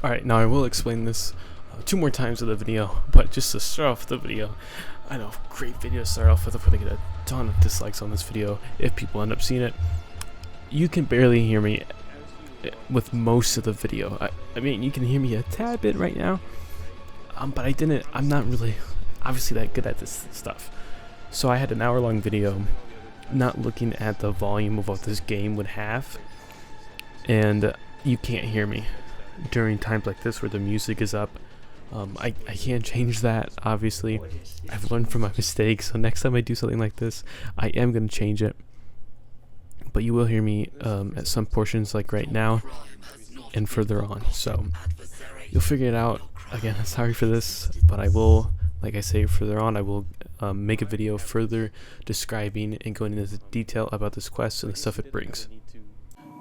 Alright, now I will explain this two more times in the video, but just to start off the video, I know, great video to start off with. I'm going to get a ton of dislikes on this video if people end up seeing it. You can barely hear me with most of the video. I mean, you can hear me a tad bit right now, but I'm not really, obviously, that good at this stuff. So I had an hour-long video not looking at the volume of what this game would have, and you can't hear me during times like this where the music is up. I can't change that, obviously. I've learned from my mistakes, so next time I do something like this, I am going to change it. But you will hear me at some portions like right now and further on, so you'll figure it out. Again, sorry for this, but I will, like I say, further on I will make a video further describing and going into detail about this quest and the stuff it brings.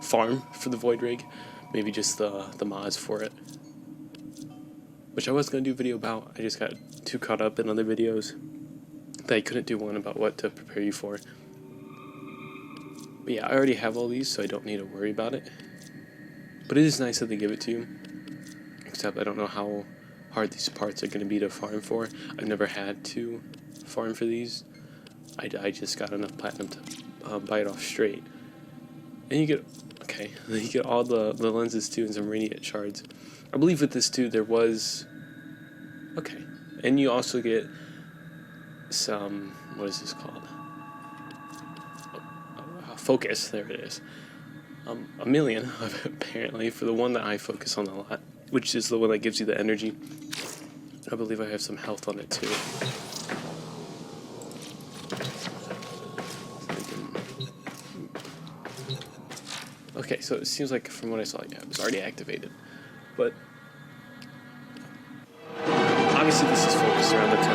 Farm for the Void Rig, maybe just the mods for it, which I was going to do a video about. I just got too caught up in other videos that I couldn't do one about what to prepare you for. But yeah, I already have all these, so I don't need to worry about it. But it is nice that they give it to you, except I don't know how hard these parts are going to be to farm for. I've never had to farm for these. I just got enough platinum to buy it off straight. And you get, okay, you get all the lenses too and some radiant shards. I believe with this too there was, okay, and you also get some, what is this called? Focus, there it is. A million, apparently, for the one that I focus on a lot, which is the one that gives you the energy. I believe I have some health on it too. Okay, so it seems like from what I saw, yeah, it was already activated. But obviously this is focused around the 10-0.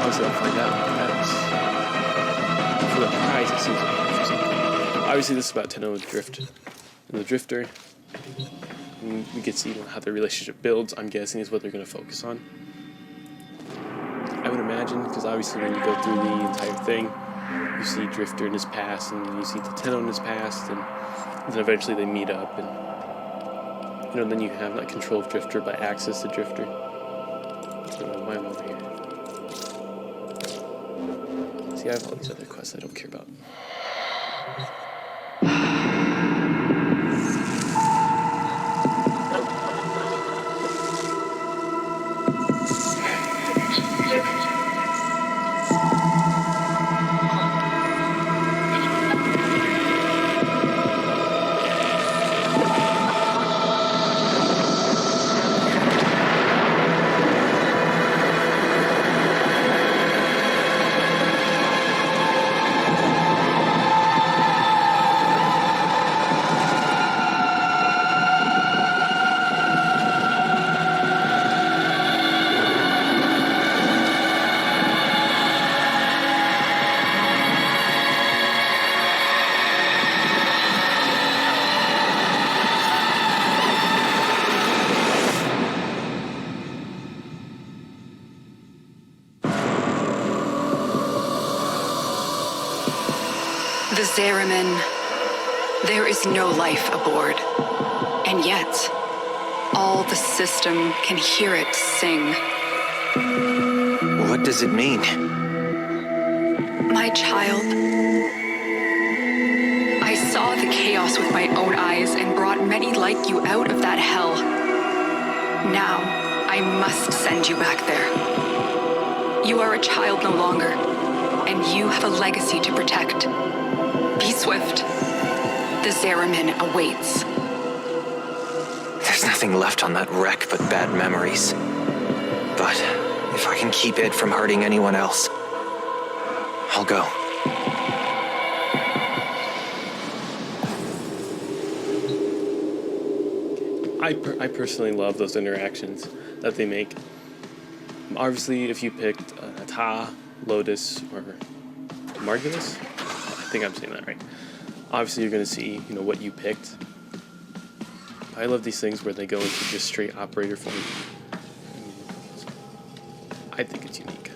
Obviously I'll find out. For the prize, it seems like interesting. Obviously this is about 10-0 Drift and the Drifter. And we get to see how their relationship builds, I'm guessing, is what they're going to focus on. I would imagine, because obviously when you go through the entire thing, you see Drifter in his past, and you see the 10-0 in his past, and then eventually they meet up, and then you have that control of Drifter by access to Drifter. I don't know why I'm over here. See, I have all these other quests I don't care about. The Zariman. There is no life aboard. And yet, all the system can hear it sing. What does it mean? My child, I saw the chaos with my own eyes and brought many like you out of that hell. Now, I must send you back there. You are a child no longer, and you have a legacy to protect. Be swift. The Zariman awaits. There's nothing left on that wreck but bad memories. But if I can keep it from hurting anyone else, I'll go. I personally love those interactions that they make. Obviously, if you picked Ata, Lotus, or Margulis, I think I'm saying that right. Obviously, you're going to see, what you picked. I love these things where they go into just straight operator form. I think it's unique.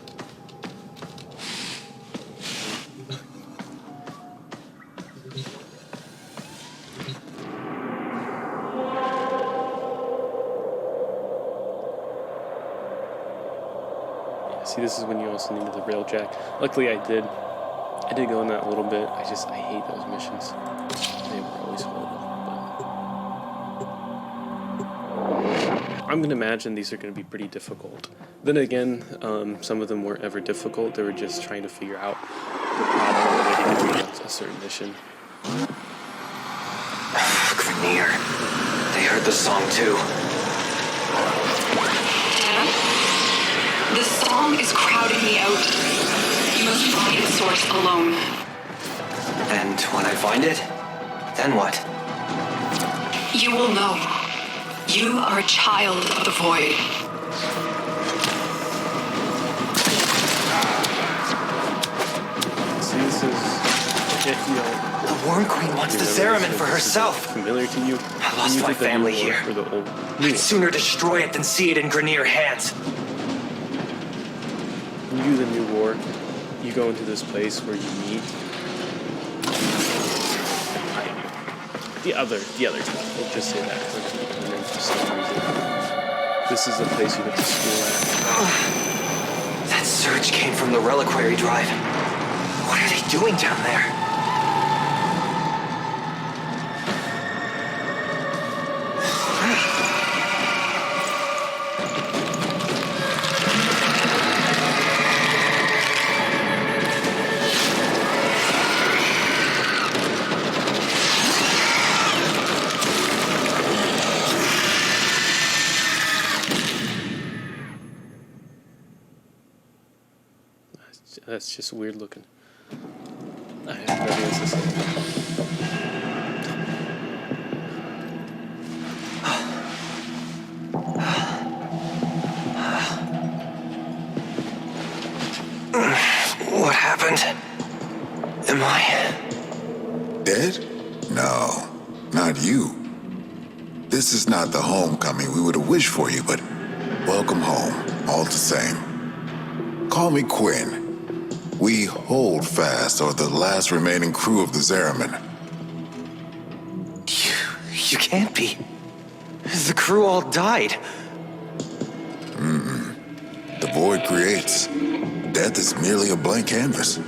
See, this is when you also needed the rail jack. Luckily, I did go in that a little bit. I hate those missions. They were always horrible. But I'm gonna imagine these are gonna be pretty difficult. Then again, some of them weren't ever difficult. They were just trying to figure out the problem related to a certain mission. Grenier. They heard the song too. The song is crowding me out. You must find its source alone. And when I find it, then what? You will know. You are a child of the void. See, this is if you don't. The Worm Queen wants the Zariman for herself. Familiar to you? I lost my family here. I'd sooner destroy it than see it in Grenier hands. When you do the new war, you go into this place where you meet the other team. We'll just say that for some reason. This is the place you went to school at. That surge came from the Reliquary Drive. What are they doing down there? That's just weird looking. I have no idea what this is. What happened? Am I dead? No, not you. This is not the homecoming we would have wished for you, but welcome home, all the same. Call me Quinn. We hold fast are the last remaining crew of the Zariman. You can't be. The crew all died. The void creates. Death is merely a blank canvas.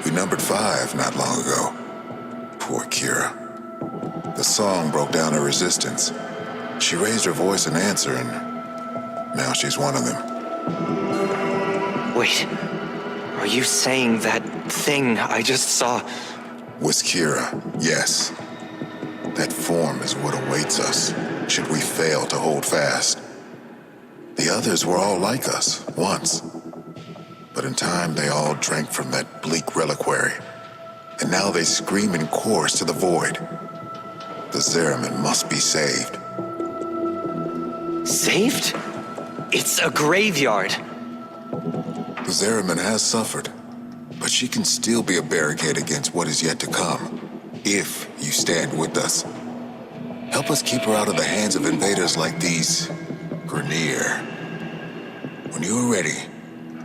We numbered 5 not long ago. Poor Kira. The song broke down her resistance. She raised her voice in answer, and now she's one of them. Wait. Are you saying that thing I just saw was Kira? Yes. That form is what awaits us, should we fail to hold fast. The others were all like us, once. But in time, they all drank from that bleak reliquary. And now they scream in chorus to the void. The Zariman must be saved. Saved? It's a graveyard. The Zariman has suffered, but she can still be a barricade against what is yet to come, if you stand with us. Help us keep her out of the hands of invaders like these Grenier. When you are ready,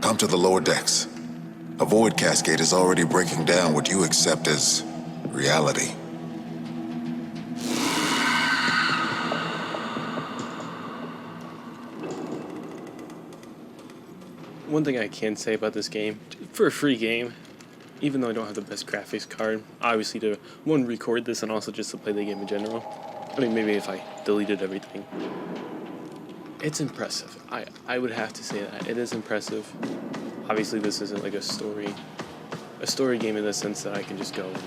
come to the lower decks. A void cascade is already breaking down what you accept as reality. One thing I can say about this game, for a free game, even though I don't have the best graphics card, obviously to, one, record this and also just to play the game in general. I mean, maybe if I deleted everything. It's impressive. I would have to say that. It is impressive. Obviously this isn't like a story game in the sense that I can just go and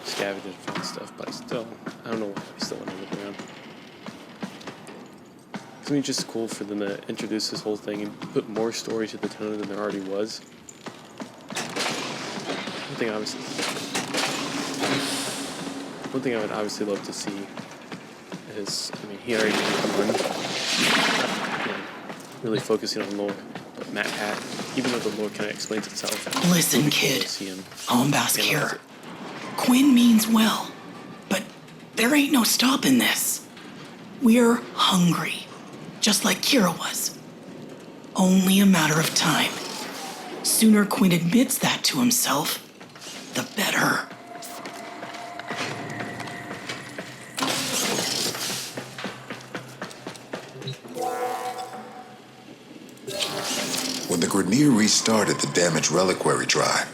scavenge and find stuff, but I don't know why I still want to look around. I mean, it's just cool for them to introduce this whole thing and put more story to the tone than there already was. One thing I would obviously love to see is, I mean, he already did one, really focusing on lore, but Matt Hat, even though the lore kind of explains itself. Listen, kid, Ombask here. Quinn means well, but there ain't no stopping this. We're hungry. Just like Kira was. Only a matter of time. Sooner Quinn admits that to himself, the better. When When the Grineer restarted the damaged reliquary drive,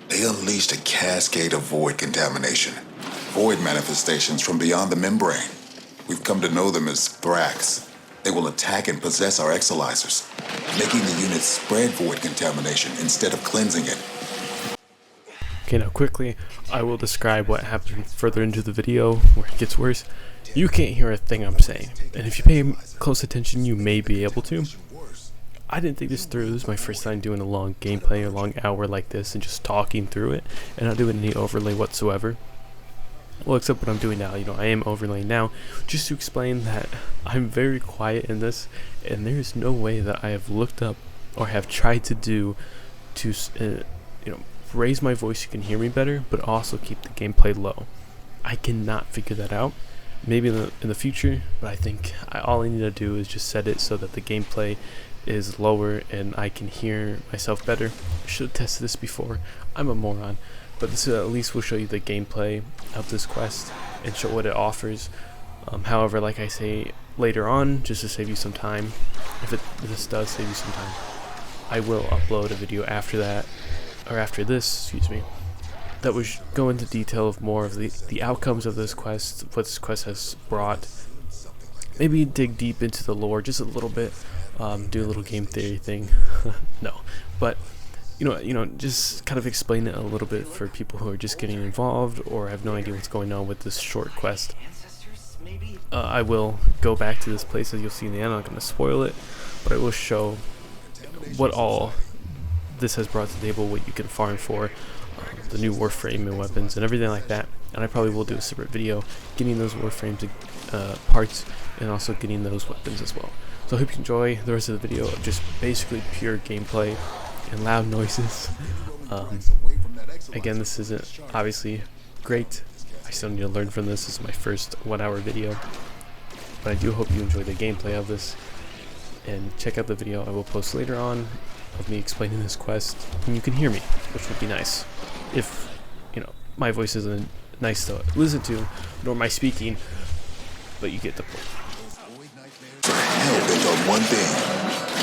they unleashed a cascade of void contamination. Void manifestations from beyond the membrane. We've come to know them as Thrax. They will attack and possess our exolizers, making the unit spread void contamination instead of cleansing it. Okay, now quickly, I will describe what happens further into the video where it gets worse. You can't hear a thing I'm saying, and if you pay close attention, you may be able to. I didn't think this through. This is my first time doing a long gameplay, a long hour like this, and just talking through it, and not doing any overlay whatsoever. Well, except what I'm doing now. I am overlaying now, just to explain that I'm very quiet in this, and there is no way that I have looked up or have tried to do to, raise my voice so you can hear me better, but also keep the gameplay low. I cannot figure that out. Maybe in the future, but I think all I need to do is just set it so that the gameplay is lower and I can hear myself better. I should have tested this before. I'm a moron. But this at least will show you the gameplay of this quest and show what it offers. However, like I say later on, just to save you some time, this does save you some time, I will upload a video after that, or after this, excuse me, that will go into detail of more of the outcomes of this quest, what this quest has brought. Maybe dig deep into the lore just a little bit, do a little game theory thing. No, but just kind of explain it a little bit for people who are just getting involved or have no idea what's going on with this short quest. I will go back to this place, as you'll see in the end. I'm not going to spoil it, but I will show what all this has brought to the table, what you can farm for, the new Warframe and weapons and everything like that. And I probably will do a separate video getting those Warframe parts and also getting those weapons as well. So I hope you enjoy the rest of the video of just basically pure gameplay and loud noises. Again, this isn't obviously great. I still need to learn from this. This is my first 1 hour video, but I do hope you enjoy the gameplay of this, and check out the video I will post later on of me explaining this quest, and you can hear me, which would be nice. If my voice isn't nice to listen to, nor my speaking, but you get the point. Hell-bent on one thing,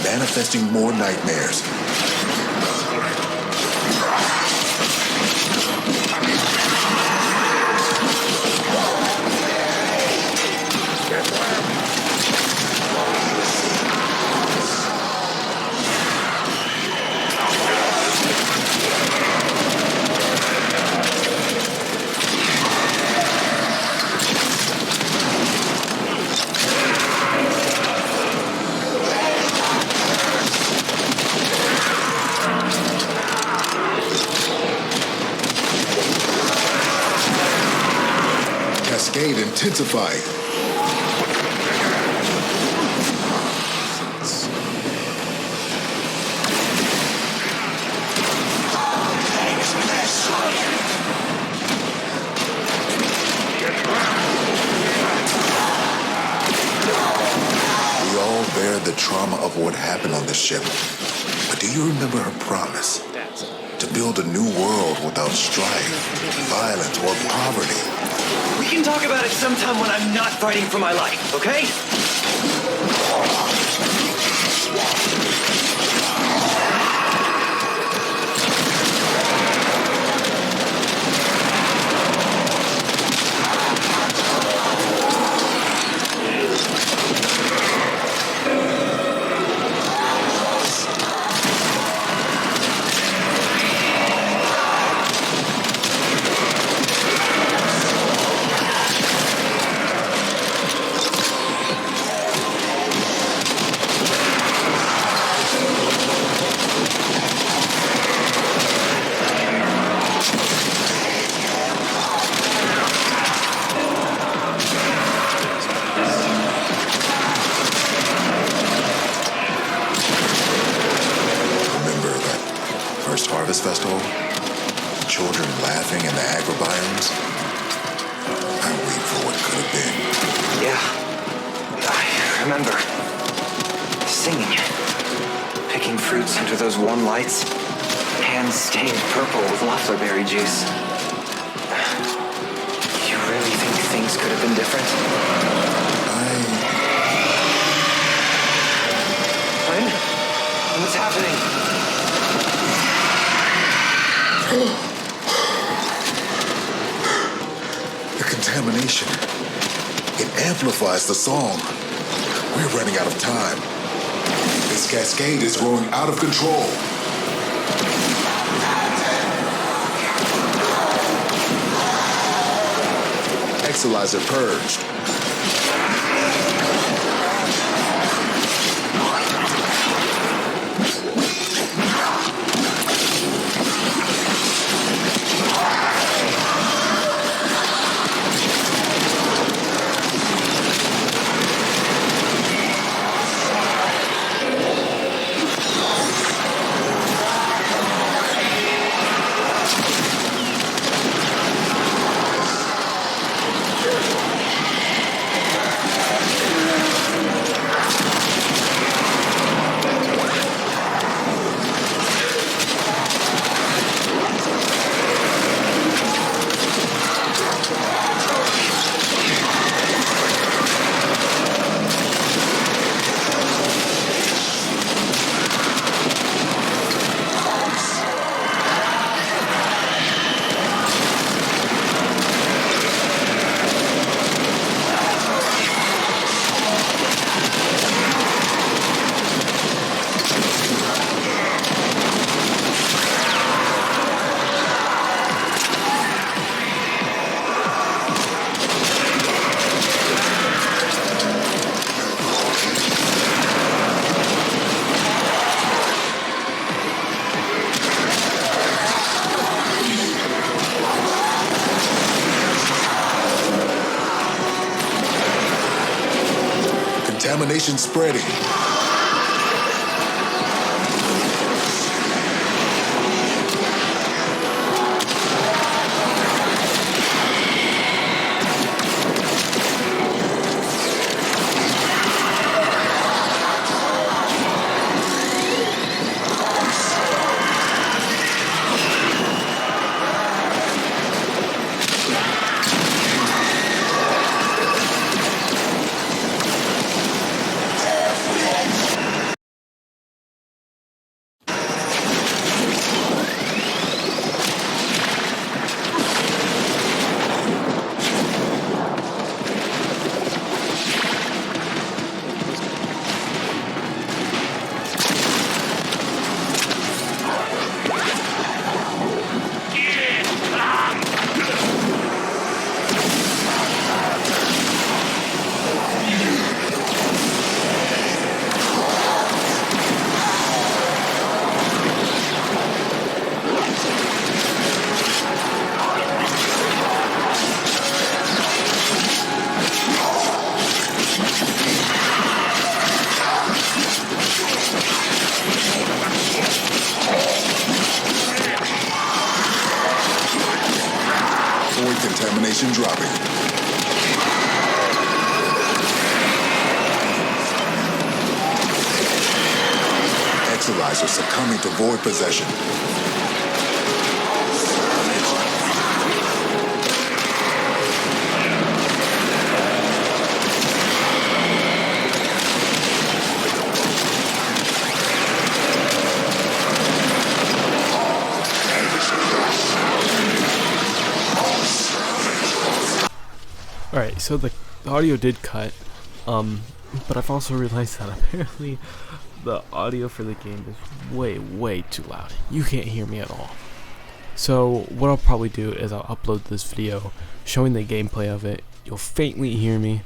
manifesting more nightmares. Cascade intensified. We all bear the trauma of what happened on the ship. But do you remember her promise? To build a new world without strife, violence, or poverty. We can talk about it sometime when I'm not fighting for my life, okay? Harvest Festival, children laughing in the agrobiomes. I wait for what could have been. Yeah, I remember. Singing. Picking fruits under those warm lights. Hands stained purple with loefflerberry juice. You really think things could have been different? Flynn? What's happening? The contamination. It amplifies the song. We're running out of time. This cascade is growing out of control. Exalizer purged. Contamination spreading. Contamination dropping. Exalizer succumbing to void possession. Alright, so the audio did cut, but I've also realized that apparently the audio for the game is way too loud. You can't hear me at all. So what I'll probably do is I'll upload this video showing the gameplay of it. You'll faintly hear me,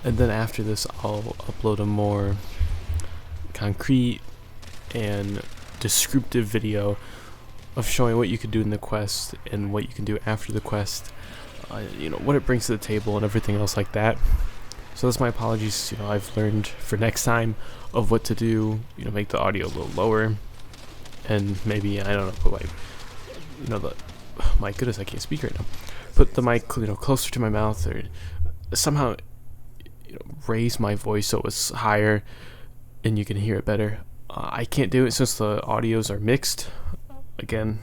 and then after this I'll upload a more concrete and descriptive video of showing what you can do in the quest and what you can do after the quest. You know, what it brings to the table and everything else like that. So that's my apologies. You know, I've learned for next time of what to do. You know, make the audio a little lower, and maybe, I don't know, put like, you know, oh my goodness, I can't speak right now. Put the mic, you know, closer to my mouth, or somehow, you know, raise my voice so it's higher and you can hear it better. I can't do it since the audios are mixed. Again,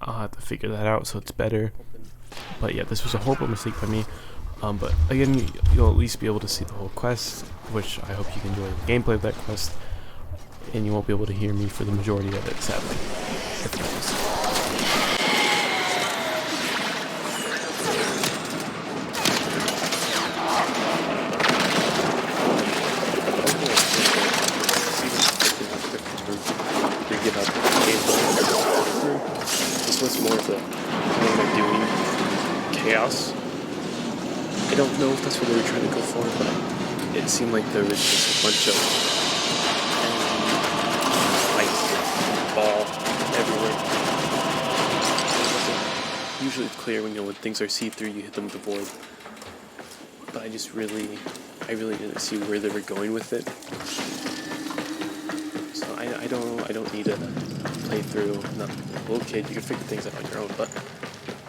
I'll have to figure that out so it's better. But yeah, this was a horrible mistake by me. But again, you'll at least be able to see the whole quest, which I hope you can enjoy the gameplay of that quest, and you won't be able to hear me for the majority of it, sadly. This was more of the what they're doing chaos. I don't know if that's what they were trying to go for, but it seemed like there was just a bunch of lights ball everywhere. Usually it's clear when things are see-through, you hit them with the void. But I really didn't see where they were going with it. So I don't need to play through. Not a little kid, you can figure things out on your own. But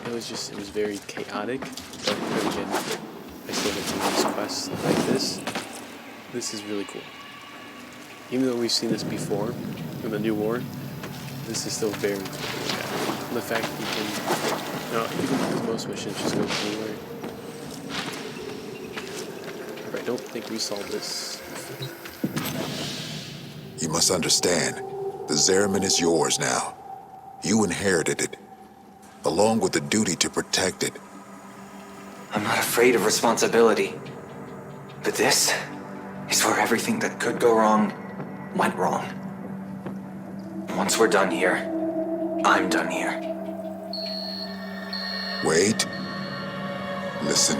it was very chaotic. But then again, I still get some of these quests like this. This is really cool. Even though we've seen this before in the new war, this is still very cool to look at. And the fact that you can, even with most missions, just go anywhere. But I don't think we saw this. You must understand, the Zariman is yours now. You inherited it, along with the duty to protect it. I'm not afraid of responsibility. But this is where everything that could go wrong went wrong. Once we're done here, I'm done here. Wait. Listen.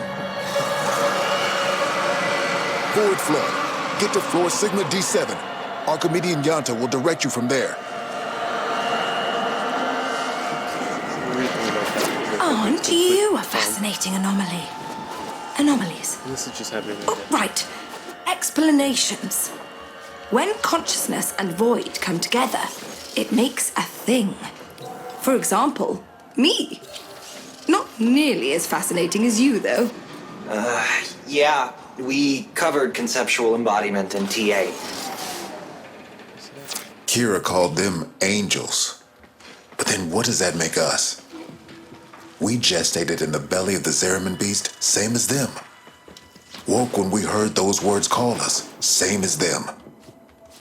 Forward flood. Get to floor Sigma D7. Archimedean Yanta will direct you from there. Aren't you a fascinating anomaly? Anomalies. This is just happening right Oh, now. right. Explanations. When consciousness and void come together, it makes a thing. For example, me. Not nearly as fascinating as you, though. Yeah, we covered conceptual embodiment in TA. Kira called them angels. But then what does that make us? We gestated in the belly of the Zariman beast, same as them. Woke when we heard those words call us, same as them.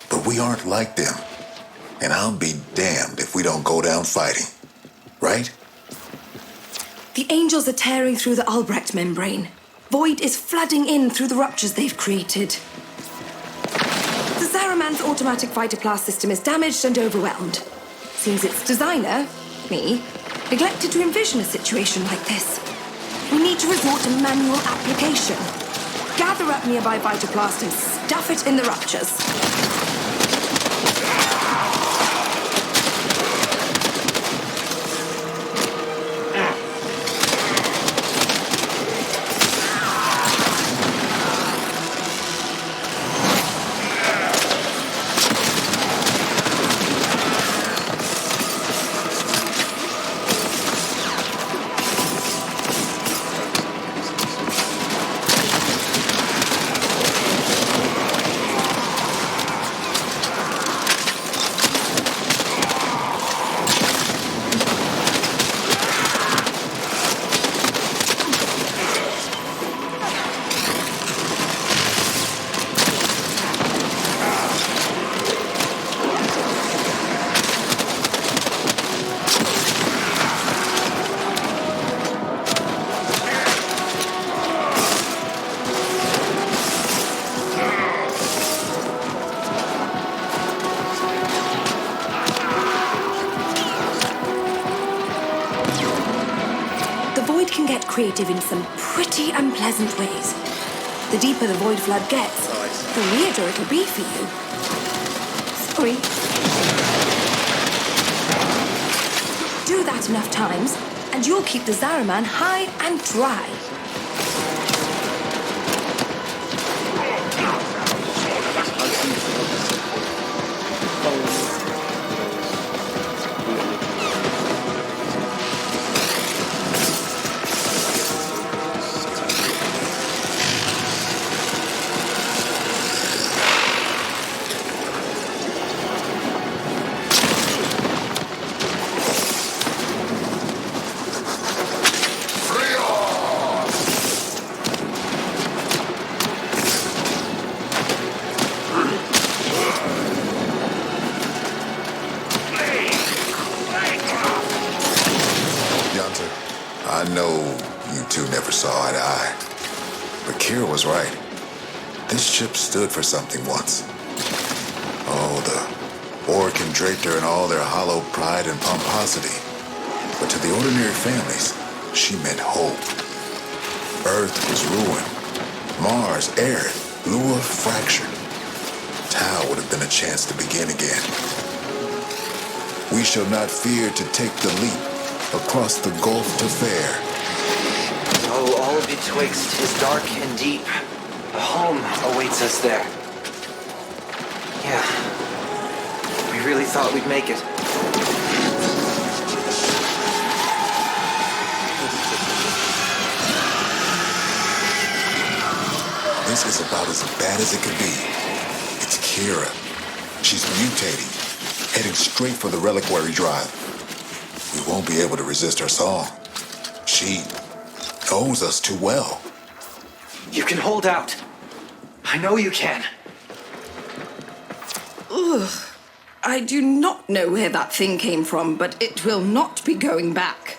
But we aren't like them. And I'll be damned if we don't go down fighting. Right? The angels are tearing through the Albrecht membrane. Void is flooding in through the ruptures they've created. The Zariman's automatic fighter class system is damaged and overwhelmed. Seems its designer, me, neglected to envision a situation like this. We need to resort to manual application. Gather up nearby Vitoplast and stuff it in the ruptures. Can get creative in some pretty unpleasant ways. The deeper the void flood gets, the weirder it'll be for you. Sorry. Do that enough times, and you'll keep the Zariman high and dry. I know you two never saw eye to eye, but Kira was right. This ship stood for something once. Oh, the Orc draped her in all their hollow pride and pomposity. But to the ordinary families, she meant hope. Earth was ruined. Mars arid. Lua fractured. Tau would have been a chance to begin again. We shall not fear to take the leap across the gulf to fair. Though all betwixt is dark and deep, a home awaits us there. Yeah, we really thought we'd make it. This is about as bad as it could be. It's Kira. She's mutating, heading straight for the reliquary drive. We won't be able to resist her song. She knows us too well. You can hold out. I know you can. Ugh. I do not know where that thing came from, but it will not be going back.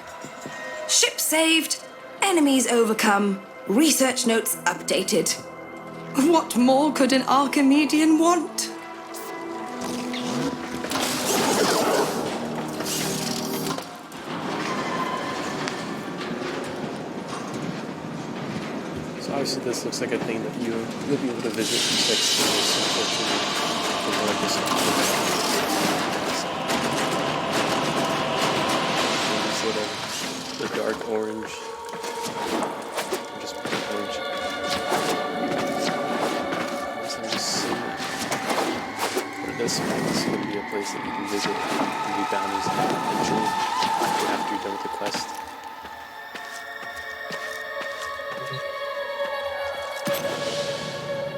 Ship saved, enemies overcome, research notes updated. What more could an Archimedean want? So obviously this looks like a thing that you'll be able to visit and fix. The dark orange, or just bright orange. This is going to be a place that you can visit and do bounties eventually after you're done with the quest.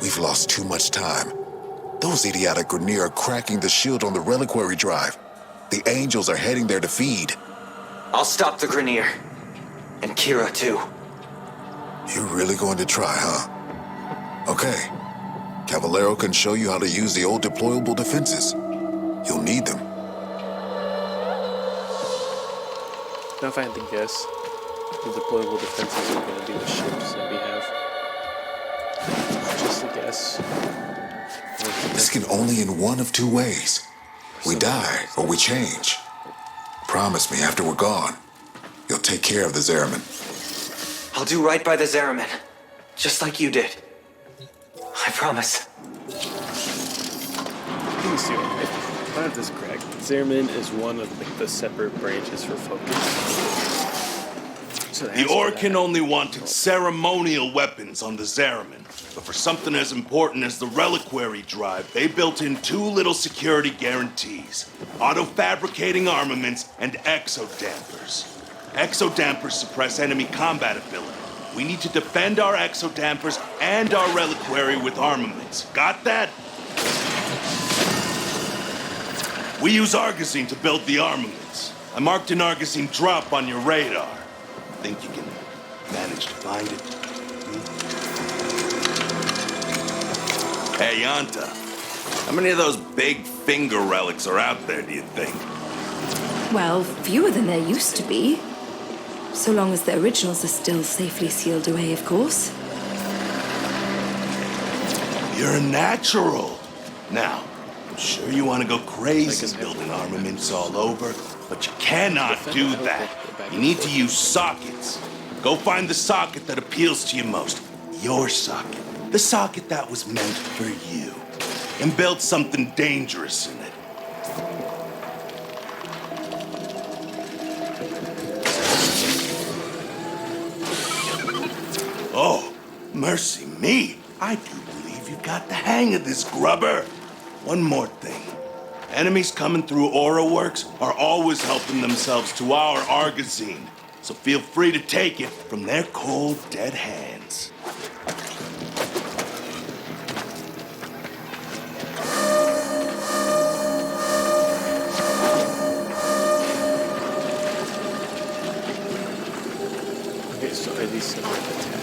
We've lost too much time. Those idiotic Grineer are cracking the shield on the reliquary drive. The angels are heading there to feed. I'll stop the Grineer. And Kira, too. You're really going to try, huh? Okay. Caballero can show you how to use the old deployable defenses. You'll need them. Now if I had to guess, the deployable defenses are going to be the ships that we have. Just a guess. This can only in one of two ways. We die or we change. Promise me after we're gone, you'll take care of the Zariman. I'll do right by the Zariman. Just like you did. I promise. Let me see if I have this correct. Zariman is one of the separate branches for focus. So the Orc only wanted ceremonial weapons on the Zariman, but for something as important as the reliquary drive, they built in two little security guarantees: auto-fabricating armaments and exodampers. Exodampers suppress enemy combat ability. We need to defend our exodampers and our reliquary with armaments. Got that? We use Argosine to build the armaments. I marked an Argosine drop on your radar. Think you can manage to find it? Hey, Yanta. How many of those big finger relics are out there, do you think? Well, fewer than there used to be. So long as the originals are still safely sealed away, of course. You're a natural. Now, I'm sure you want to go crazy building armaments all over, but you cannot do that. You need to use sockets. Go find the socket that appeals to you most. Your socket. The socket that was meant for you. And build something dangerous in it. Oh, mercy me. I do believe you've got the hang of this, grubber. One more thing. Enemies coming through Aura Works are always helping themselves to our Argosine, so feel free to take it from their cold, dead hands. Okay, so are these separate attacks?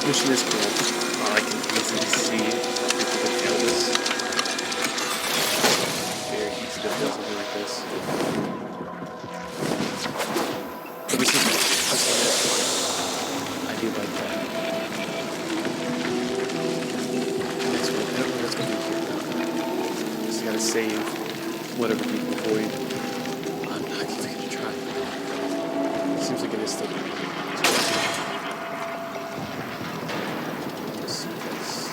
mission is cool. I can easily see how people could fail this. Very easy to fail something like this. But this is fun. I do like that. Next one, I don't know what's going to be here. Just gotta save whatever people avoid. I'm not even gonna try. Seems like it is still going to be here. Let's see this.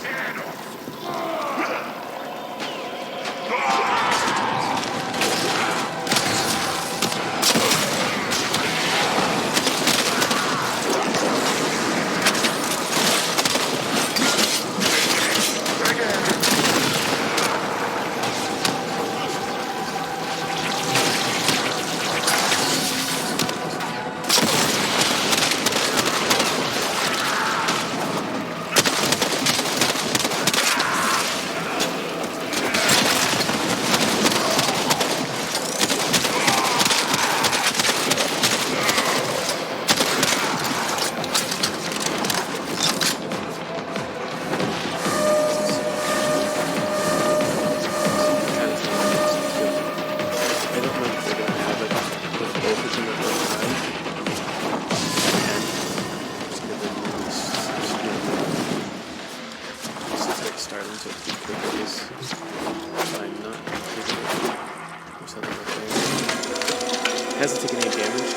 Hasn't taken any damage.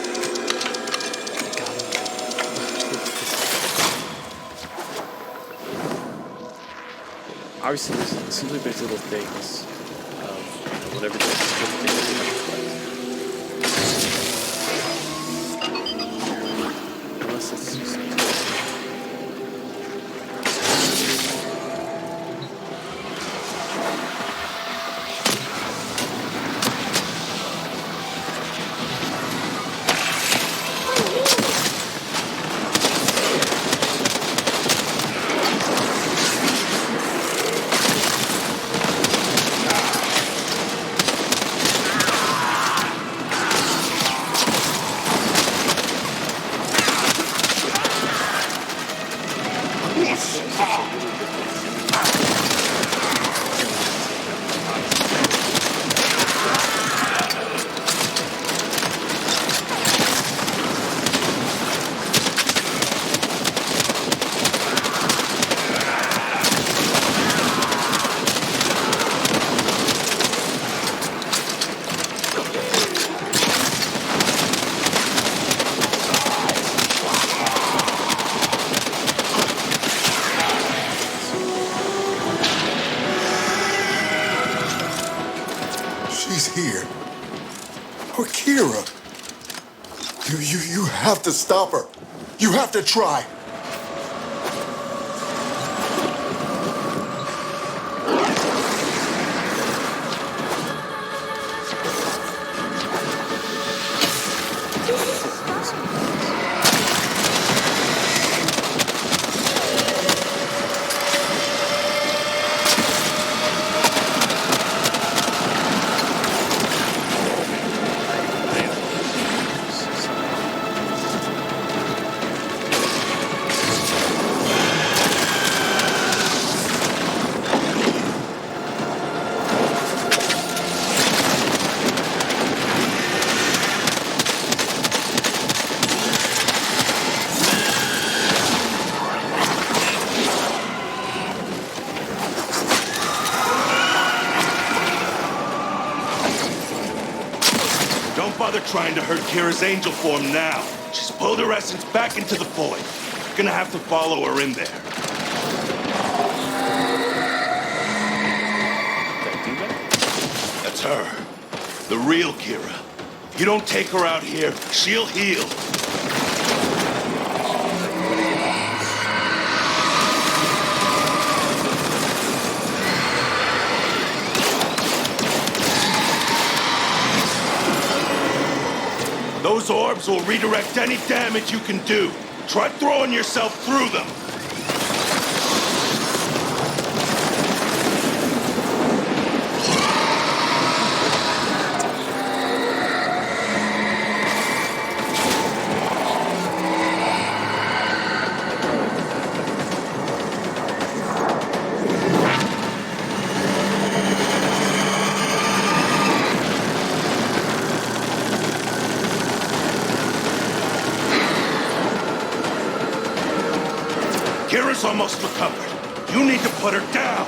Obviously, it seems like there's little things of whatever things you have to collect. Unless it's just here. Or Kira. You have to stop her. You have to try. Bother trying to hurt Kira's angel form now. She's pulled her essence back into the void. You're gonna have to follow her in there. That's her. The real Kira. You don't take her out here, she'll heal. Those orbs will redirect any damage you can do. Try throwing yourself through them. Daughter's almost recovered. You need to put her down.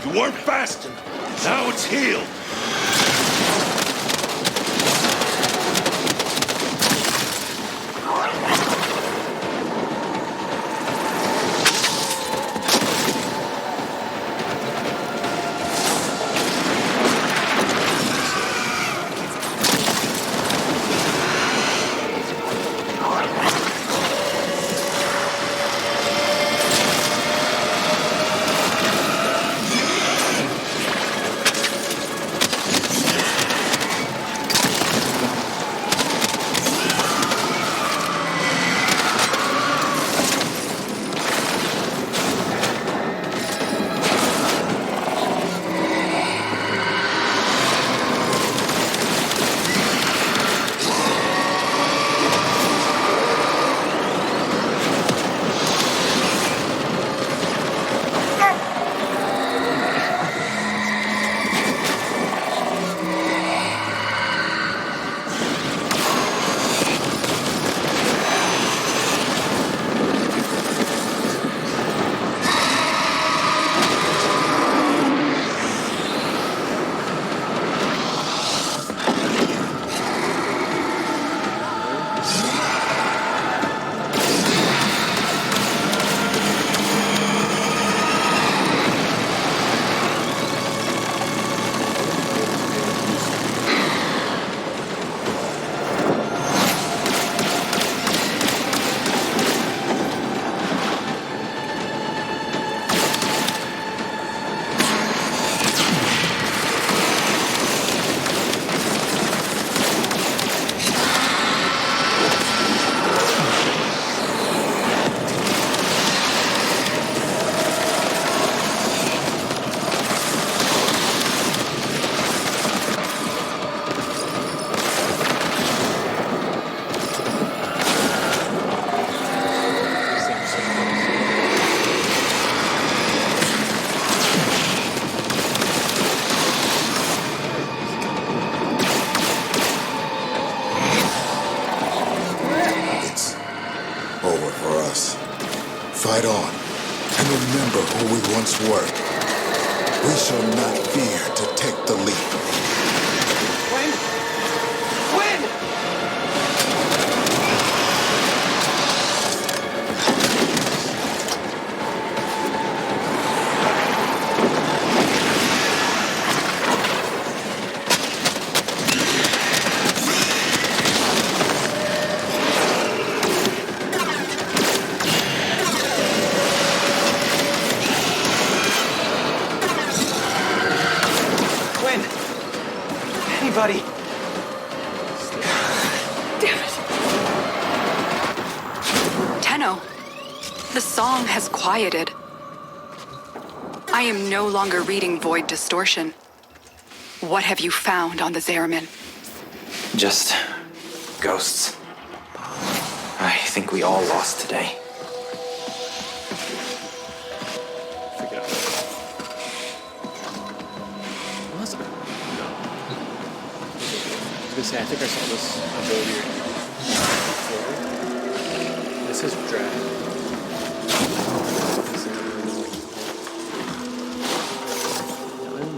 You weren't fast enough. Now it's healed. Fight on, and remember who we once were. We shall not fear to take the leap. Quinn! Quinn! Anybody? Damn it. Tenno, the song has quieted. I am no longer reading Void Distortion. What have you found on the Zariman? Just ghosts. I think we all lost today. Forget it. Was it? No. I was gonna say, I think I saw this ability before. This is drag. Now I'm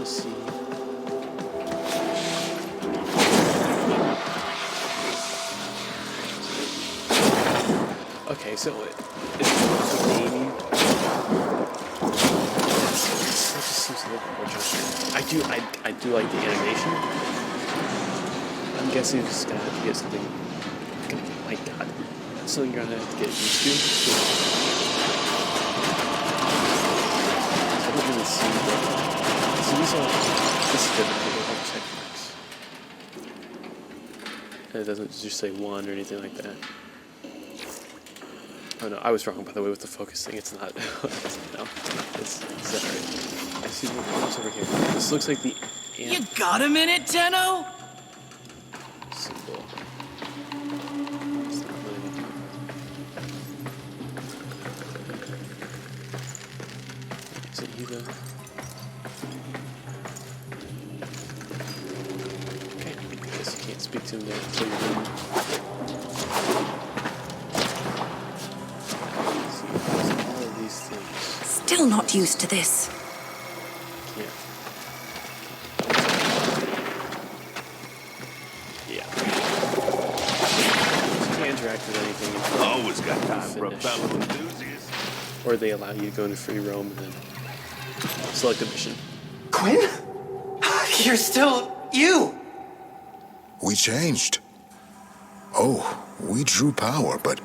Okay, so it's maybe. That just seems a little bit more jumpy. I do like the animation. I'm guessing you're just gonna have to get something. My God, that's something you're gonna have to get used to. I don't really see that. So these are. This is different. They don't have check marks. And it doesn't just say 1 or anything like that. Oh no, I was wrong by the way with the focus thing. It's not. No, it's Zariman. I see what's over here. This looks like the. You got a minute, Tenno? Symbol. It's not letting me. Is it you though? Okay, I guess you can't speak to him there until you're done. Still not used to this. Yeah. Yeah. You can't interact with anything. Always got time for a fellow enthusiast. Or they allow you to go into free roam and then select a mission. Quinn? You're still you! We changed. Oh, we drew power, but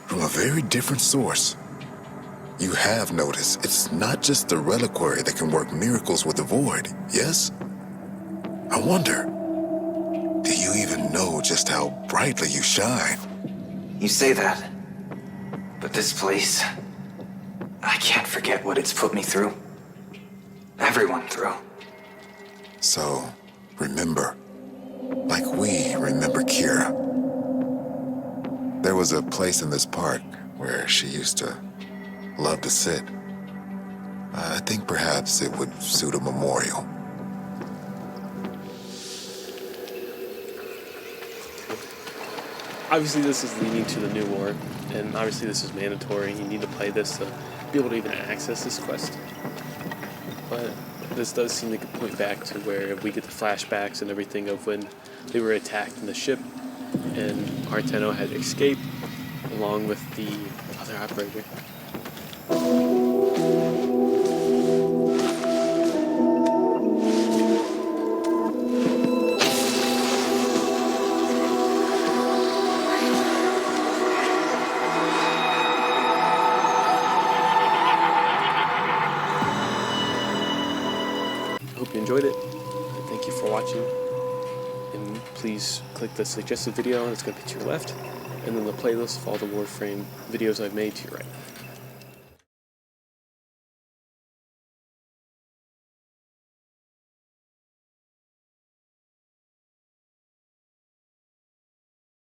from a very different source. You have noticed it's not just the reliquary that can work miracles with the void, yes? I wonder, do you even know just how brightly you shine? You say that. But this place, I can't forget what it's put me through. Everyone through. So, remember, like we remember Kira. There was a place in this park where she used to love to sit. I think perhaps it would suit a memorial. Obviously this is leading to the new war, and obviously this is mandatory. You need to play this to be able to even access this quest. But this does seem to point back to where we get the flashbacks and everything of when they were attacked in the ship, and Tenno had escaped along with the other operator. Hope you enjoyed it. Thank you for watching. And please click the suggested video, and it's going to be to your left, and then the playlist of all the Warframe videos I've made to your right.